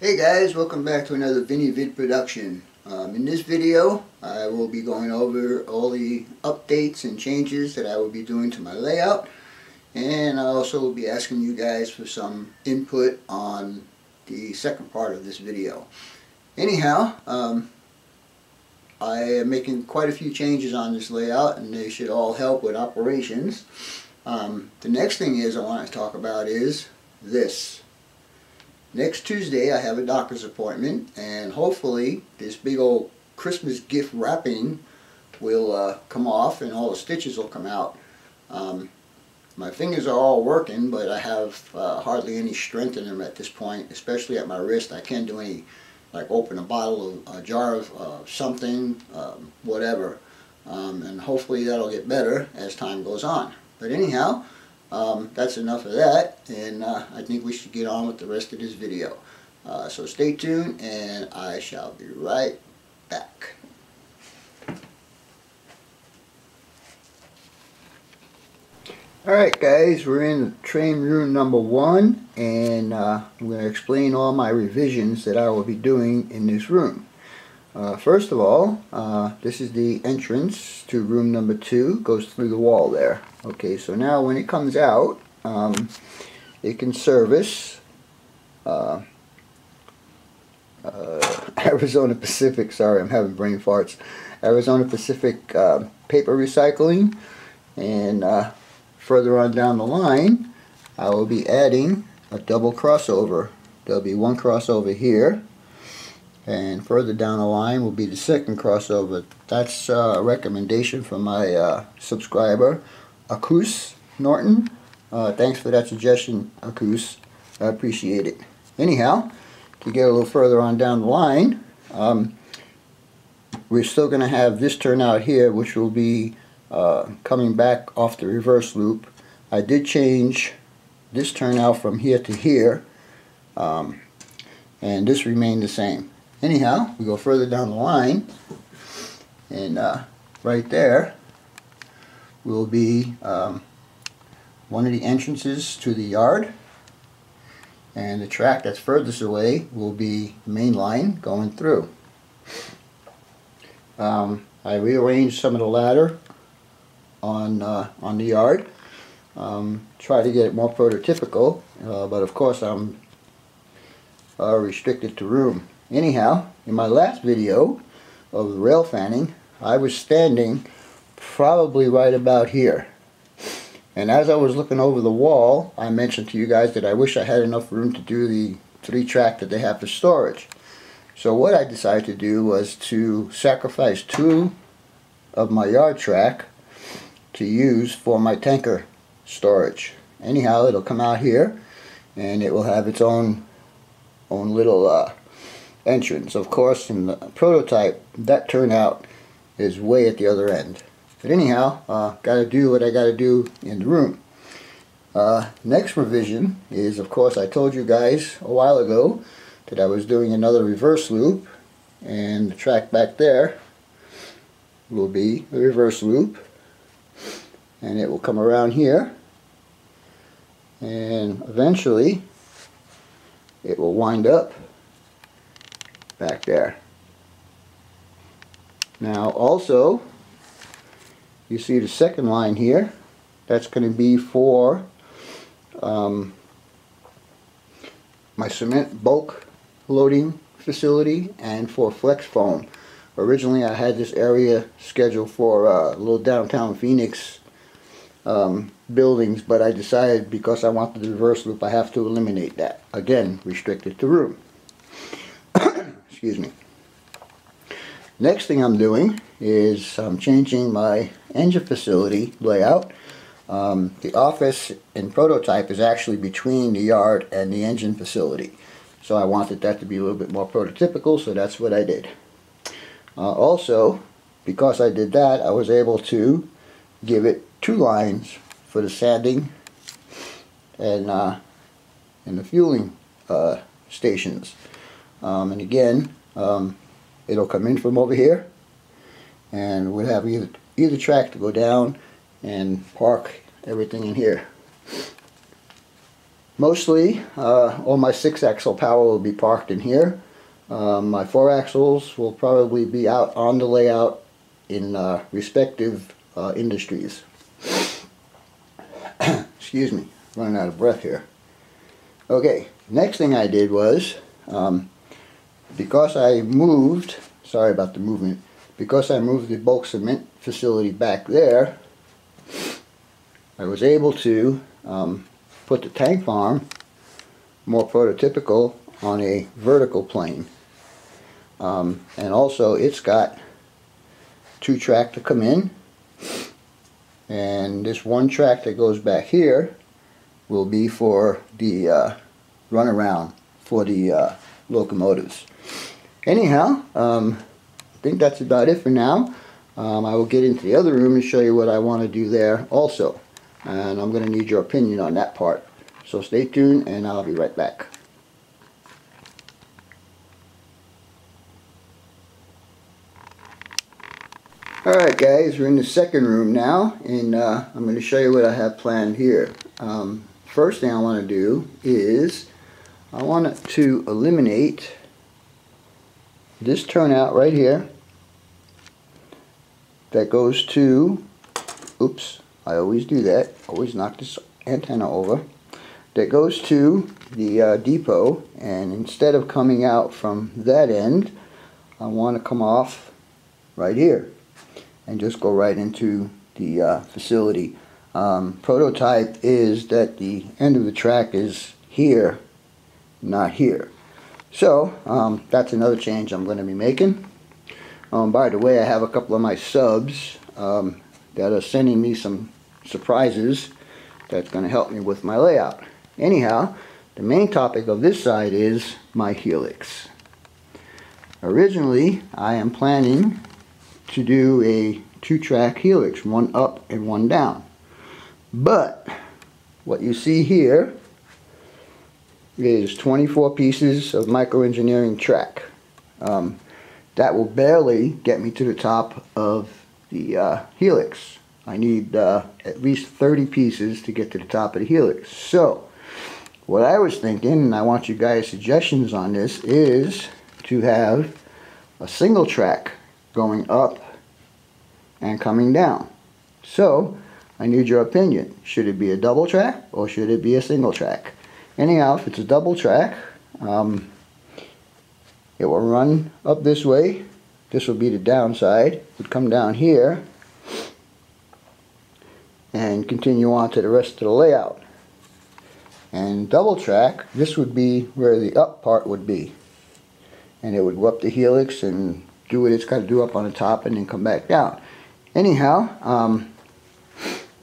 Hey guys, welcome back to another Vinny Vid production. In this video, I will be going over all the updates and changes that I will be doing to my layout, and I also will be asking you guys for some input on the second part of this video. Anyhow, I am making quite a few changes on this layout, and they should all help with operations. The next thing I want to talk about is this. Next Tuesday I have a doctor's appointment, and hopefully this big old Christmas gift wrapping will come off and all the stitches will come out. My fingers are all working, but I have hardly any strength in them at this point, especially at my wrist. I can't do any, like open a jar of something, whatever. And hopefully that'll get better as time goes on. But anyhow, that's enough of that, and I think we should get on with the rest of this video. So stay tuned, and I shall be right back. Alright guys, we're in train room number 1, and I'm going to explain all my revisions that I will be doing in this room. First of all, this is the entrance to room number 2, goes through the wall there. Okay, so now when it comes out, it can service Arizona Pacific, sorry I'm having brain farts, Arizona Pacific paper recycling, and further on down the line I will be adding a double crossover. There'll be one crossover here, and further down the line will be the second crossover. That's a recommendation from my subscriber, Acus Norton. Thanks for that suggestion, Acus. I appreciate it. Anyhow, to get a little further on down the line, we're still going to have this turnout here, which will be coming back off the reverse loop. I did change this turnout from here to here, and this remained the same. Anyhow, we go further down the line, and right there will be one of the entrances to the yard, and the track that's furthest away will be the main line going through. I rearranged some of the ladder on the yard, try to get it more prototypical, but of course I'm restricted to room. Anyhow, in my last video of the rail fanning, I was standing probably right about here. And as I was looking over the wall, I mentioned to you guys that I wish I had enough room to do the 3-track that they have for storage. So what I decided to do was to sacrifice 2 of my yard track to use for my tanker storage. Anyhow, it'll come out here, and it will have its own little entrance. Of course, in the prototype, that turnout is way at the other end. But anyhow, gotta do what I gotta do in the room. Next revision is, of course, I told you guys a while ago that I was doing another reverse loop, and the track back there will be the reverse loop, and it will come around here, and eventually it will wind up back there. Now also, you see the second line here, that's going to be for my cement bulk loading facility and for flex foam. Originally I had this area scheduled for little downtown Phoenix buildings, but I decided because I wanted the reverse loop I have to eliminate that. Again, restricted to room. Excuse me. Next thing I'm doing is I'm changing my engine facility layout. The office in prototype is actually between the yard and the engine facility. So I wanted that to be a little bit more prototypical, so that's what I did. Also, because I did that, I was able to give it 2 lines for the sanding and the fueling stations. And again, it'll come in from over here, and we'll have either track to go down and park everything in here. Mostly all my 6-axle power will be parked in here. My 4-axles will probably be out on the layout in respective industries. Excuse me, running out of breath here. Okay, next thing I did was, because I moved, sorry about the movement, because I moved the bulk cement facility back there, I was able to put the tank farm, more prototypical, on a vertical plane. And also it's got 2 track to come in, and this 1 track that goes back here will be for the runaround for the locomotives. Anyhow, I think that's about it for now. I will get into the other room and show you what I want to do there also, and I'm going to need your opinion on that part. So stay tuned and I'll be right back. Alright guys, we're in the second room now, and I'm going to show you what I have planned here. First thing I want to do is I want to eliminate this turnout right here that goes to, oops, I always do that, always knock this antenna over, that goes to the depot, and instead of coming out from that end, I want to come off right here and just go right into the facility. Prototype is that the end of the track is here, not here. So that's another change I'm going to be making. By the way, I have a couple of my subs that are sending me some surprises that's going to help me with my layout. Anyhow, the main topic of this side is my helix. Originally, I am planning to do a 2-track helix, 1 up and 1 down. But what you see here is 24 pieces of microengineering track. That will barely get me to the top of the helix. I need at least 30 pieces to get to the top of the helix. So what I was thinking, and I want you guys' suggestions on this, is to have a single track going up and coming down. So I need your opinion. Should it be a double track or should it be a single track? Anyhow, if it's a double track, it will run up this way. This will be the downside. It would come down here and continue on to the rest of the layout. And double track, this would be where the up part would be, and it would go up the helix and do what it's got to do up on the top and then come back down. Anyhow,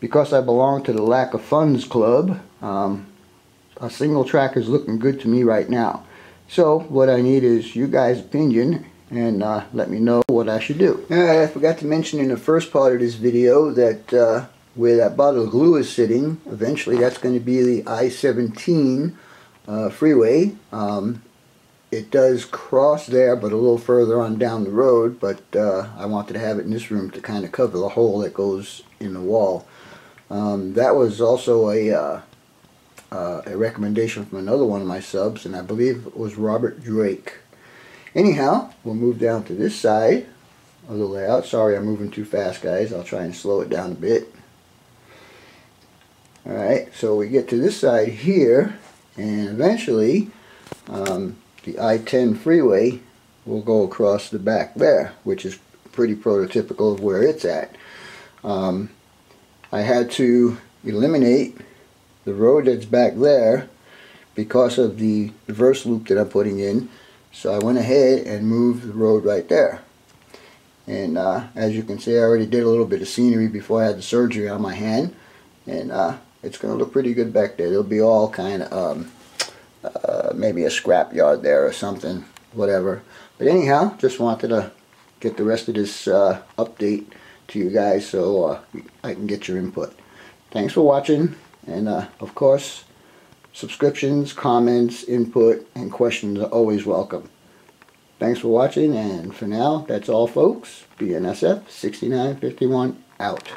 because I belong to the lack of funds club, a single track is looking good to me right now. So what I need is you guys' opinion, and let me know what I should do. I forgot to mention in the first part of this video that where that bottle of glue is sitting, eventually that's going to be the I-17 freeway. It does cross there, but a little further on down the road, but I wanted to have it in this room to kind of cover the hole that goes in the wall. That was also a recommendation from another one of my subs, and I believe it was Robert Drake. Anyhow, we'll move down to this side of the layout. Sorry, I'm moving too fast, guys. I'll try and slow it down a bit. Alright, so we get to this side here, and eventually the I-10 freeway will go across the back there, which is pretty prototypical of where it's at. I had to eliminate the road that's back there because of the reverse loop that I'm putting in, so I went ahead and moved the road right there. And as you can see, I already did a little bit of scenery before I had the surgery on my hand, and it's going to look pretty good back there. It'll be all kind of maybe a scrap yard there or something, whatever. But anyhow, just wanted to get the rest of this update to you guys so I can get your input. Thanks for watching, and of course, subscriptions, comments, input, and questions are always welcome. Thanks for watching, and for now, that's all folks. BNSF 6951 out.